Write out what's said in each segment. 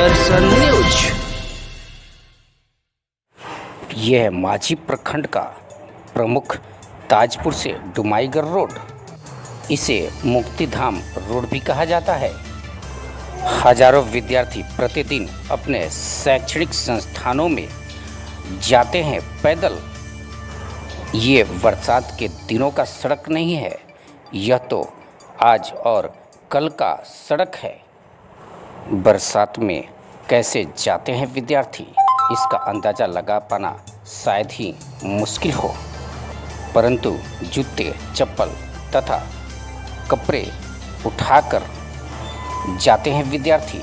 दर्शन news. यह माझी प्रखंड का प्रमुख ताजपुर से डुमाईगढ़ रोड, इसे मुक्तिधाम रोड भी कहा जाता है। हजारों विद्यार्थी प्रतिदिन अपने शैक्षणिक संस्थानों में जाते हैं पैदल। ये बरसात के दिनों का सड़क नहीं है, यह तो आज और कल का सड़क है। बरसात में कैसे जाते हैं विद्यार्थी, इसका अंदाज़ा लगा पाना शायद ही मुश्किल हो, परंतु जूते, चप्पल तथा कपड़े उठाकर जाते हैं विद्यार्थी।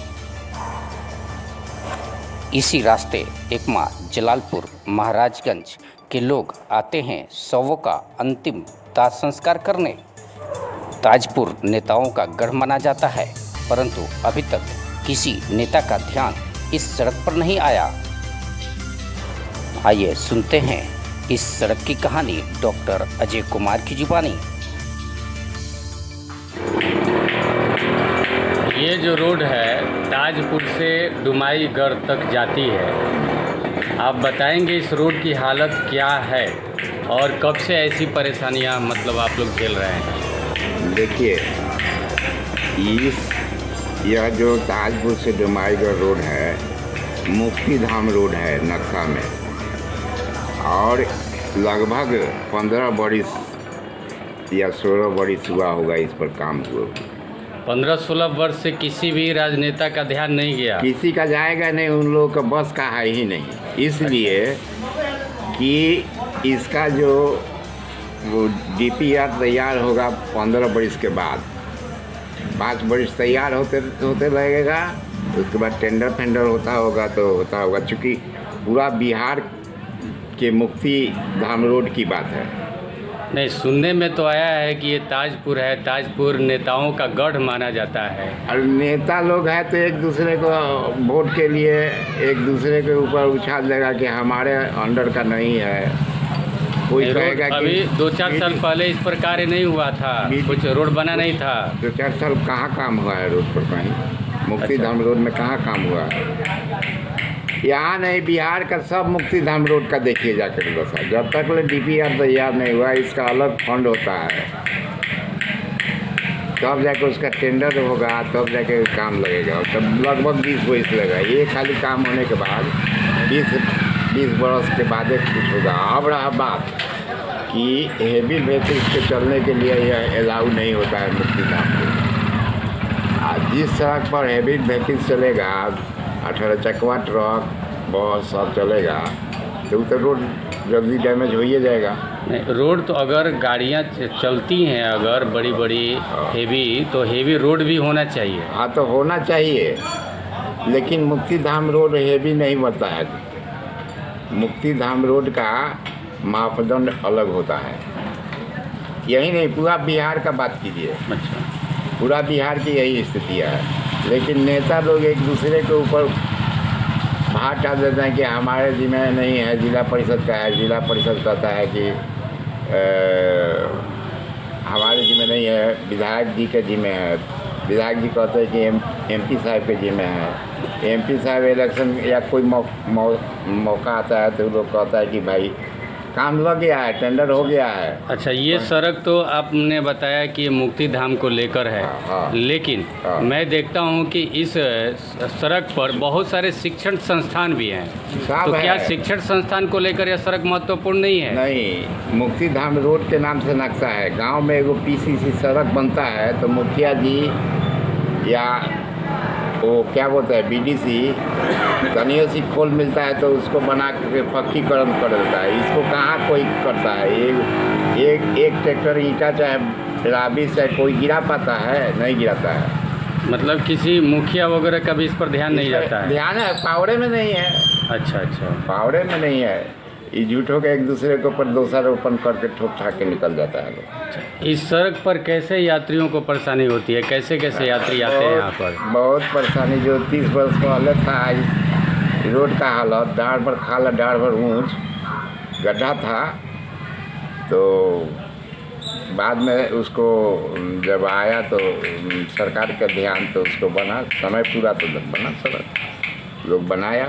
इसी रास्ते एकमा जलालपुर महाराजगंज के लोग आते हैं शवों का अंतिम दाह संस्कार करने। ताजपुर नेताओं का गढ़ माना जाता है, परंतु अभी तक किसी नेता का ध्यान इस सड़क पर नहीं आया। आइए सुनते हैं इस सड़क की कहानी डॉक्टर अजय कुमार की जुबानी। ये जो रोड है ताजपुर से डुमाईगढ़ तक जाती है। आप बताएंगे इस रोड की हालत क्या है और कब से ऐसी परेशानियां मतलब आप लोग झेल रहे हैं? देखिए, यह जो ताजपुर से डुमाईगढ़ रोड है, मुक्तिधाम रोड है नक्शा में, और लगभग 15 बरिस या 16 बरिस हुआ होगा इस पर काम हुआ। 15-16 वर्ष से किसी भी राजनेता का ध्यान नहीं गया। किसी का जाएगा नहीं, उन लोगों का बस का है ही नहीं। इसलिए कि इसका जो वो DPR तैयार होगा 15 बरिस के बाद, 5 बरिस तैयार होते लगेगा। उसके बाद टेंडर फेंडर होता होगा। चूँकि पूरा बिहार के मुक्तिधाम रोड की बात है। नहीं, सुनने में तो आया है कि ये ताजपुर है, ताजपुर नेताओं का गढ़ माना जाता है। और नेता लोग हैं तो एक दूसरे को वोट के लिए एक दूसरे के ऊपर उछाल देगा कि हमारे अंडर का नहीं है। कोई कहेगा कि अभी 2-4 साल पहले इस पर कार्य नहीं हुआ था, कुछ रोड बना नहीं था। 2-4 साल कहाँ काम हुआ है रोड पर? कहीं मुक्तिधाम रोड में कहाँ काम हुआ है? यहाँ नहीं, बिहार का सब मुक्तिधाम रोड का देखिए जाकर बसा। जब तक DPR तैयार नहीं हुआ, इसका अलग फंड होता है, तब जाके उसका टेंडर होगा, तब जाके काम लगेगा। तब लगभग 20 बरिस लगेगा। ये खाली काम होने के बाद 20 बरस के बाद कुछ होगा। अब रहा बात कि हेवी व्हीकल्स के चलने के लिए यह अलाउ नहीं होता है मुक्तिधाम में। जिस सड़क पर हेवी व्हीकल्स चलेगा, 18 चकवा ट्रक, बस सब चलेगा, तो रोड जल्दी डैमेज हो ही जाएगा। नहीं, रोड तो अगर गाड़ियाँ चलती हैं अगर बड़ी बड़ी हेवी, तो हेवी रोड भी होना चाहिए। हाँ, तो होना चाहिए, लेकिन मुक्तिधाम रोड हेवी नहीं बनता है। मुक्तिधाम रोड का मापदंड अलग होता है। यही नहीं, पूरा बिहार का बात कीजिए। अच्छा, पूरा बिहार की यही स्थिति है। लेकिन नेता लोग एक दूसरे के ऊपर भार डाल देते हैं कि हमारे जिम्मे नहीं है, जिला परिषद का है। जिला परिषद कहता है कि हमारे जिम्मे नहीं है, विधायक जी के जिम्मे है। विधायक जी कहते हैं कि MP साहब के जिम्मे है। MP साहब इलेक्शन या कोई मौका आता है तो लोग कहता है कि भाई काम लग गया है, टेंडर हो गया है। अच्छा, ये सड़क तो आपने बताया कि ये मुक्तिधाम को लेकर है। हाँ। लेकिन मैं देखता हूँ कि इस सड़क पर बहुत सारे शिक्षण संस्थान भी हैं। तो क्या शिक्षण संस्थान को लेकर यह सड़क महत्वपूर्ण नहीं है? नहीं, मुक्तिधाम रोड के नाम से नक्शा है। गांव में एगो PCC सड़क बनता है तो मुखिया जी या वो क्या बोलते हैं BDC तनियो सी खोल मिलता है तो उसको बना के पक्कीकरण कर देता है। इसको कहाँ कोई करता है? एक ट्रैक्टर ईंटा चाहे राबी से कोई गिरा पाता है? नहीं गिराता है। मतलब किसी मुखिया वगैरह का भी इस पर ध्यान नहीं जाता है? ध्यान है, पावरे में नहीं है। अच्छा, पावरे में नहीं है। ये झूठों के एक दूसरे के ऊपर दोषारोपण करके ठोक ठाक के निकल जाता है लोग। इस सड़क पर कैसे यात्रियों को परेशानी होती है? कैसे यात्री आते हैं यहाँ पर? बहुत परेशानी। जो 30 वर्ष पहले था रोड का हालत, डाढ़ भर खाला, डाढ़ भर ऊँच गड्ढा था, तो बाद में उसको जब आया तो सरकार का ध्यान तो उसको बना, समय पूरा तो बना सड़क। लोग बनाया।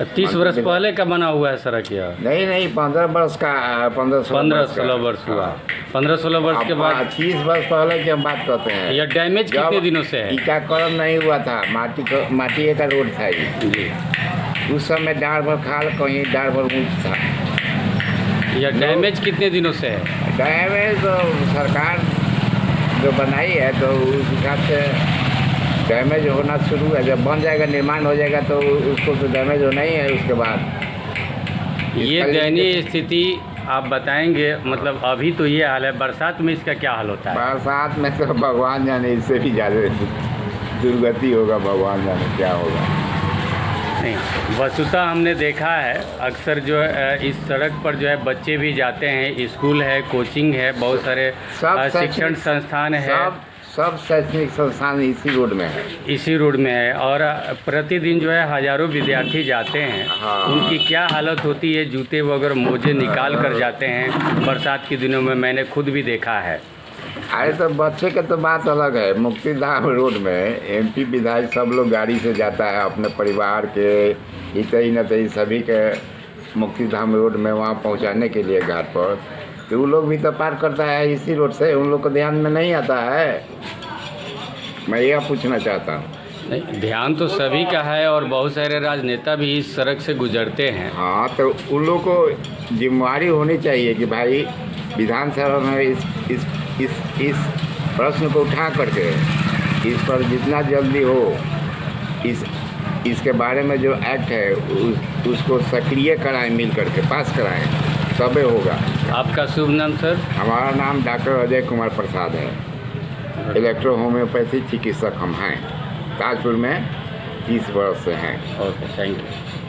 30 वर्ष पहले का बना हुआ है सड़क यह? नहीं 15 वर्ष का 15-16 वर्ष हुआ। 15-16 वर्ष के बाद 30 वर्ष पहले की हम बात करते हैं। यह डैमेज कितने दिनों से है? टीकाकरण नहीं हुआ था, माटी का रोड था ये जी। उस समय डाढ़ भर खाल, कहीं डाढ़ भर ऊँच था। यह डैमेज कितने दिनों से है? डैमेज तो सरकार जो बनाई है तो उस हिसाब से डैमेज होना शुरू है। जब बन जाएगा, निर्माण हो जाएगा तो उसको तो डैमेज होना ही है। उसके बाद ये दयनीय स्थिति आप बताएंगे, मतलब अभी तो ये हाल है, बरसात में इसका क्या हाल होता है? बरसात में तो भगवान जाने, इससे भी ज़्यादा दुर्गति होगा, भगवान जाने क्या होगा। नहीं, वस्तुतः हमने देखा है अक्सर जो है इस सड़क पर जो है बच्चे भी जाते हैं, स्कूल है, कोचिंग है, बहुत सारे शिक्षण संस्थान है, सब शैक्षणिक संस्थान इसी रोड में है। इसी रोड में है और प्रतिदिन जो है हजारों विद्यार्थी जाते हैं। हाँ। उनकी क्या हालत होती है, जूते वगैरह मोजे निकाल कर जाते हैं बरसात के दिनों में, मैंने खुद भी देखा है। अरे तो बच्चे के तो बात अलग है। मुक्तिधाम रोड में एमपी विधायक सब लोग गाड़ी से जाता है, अपने परिवार के इतई नतई सभी के मुक्तिधाम रोड में वहाँ पहुँचाने के लिए घाट पर, तो वो लोग भी तो पार करता है इसी रोड से, उन लोग को ध्यान में नहीं आता है। मैं यह पूछना चाहता हूँ। नहीं, ध्यान तो सभी का है और बहुत सारे राजनेता भी इस सड़क से गुजरते हैं। हाँ, तो उन लोग को जिम्मेवारी होनी चाहिए कि भाई विधानसभा में इस प्रश्न को उठा करके इस पर जितना जल्दी हो इसके बारे में जो एक्ट है उसको सक्रिय कराएं, मिल करके पास कराएं, तबे होगा। आपका शुभ नाम सर? हमारा नाम डॉक्टर अजय कुमार प्रसाद है। इलेक्ट्रो होम्योपैथी चिकित्सक हम हैं, ताजपुर में 30 वर्ष से हैं। Okay, thank you.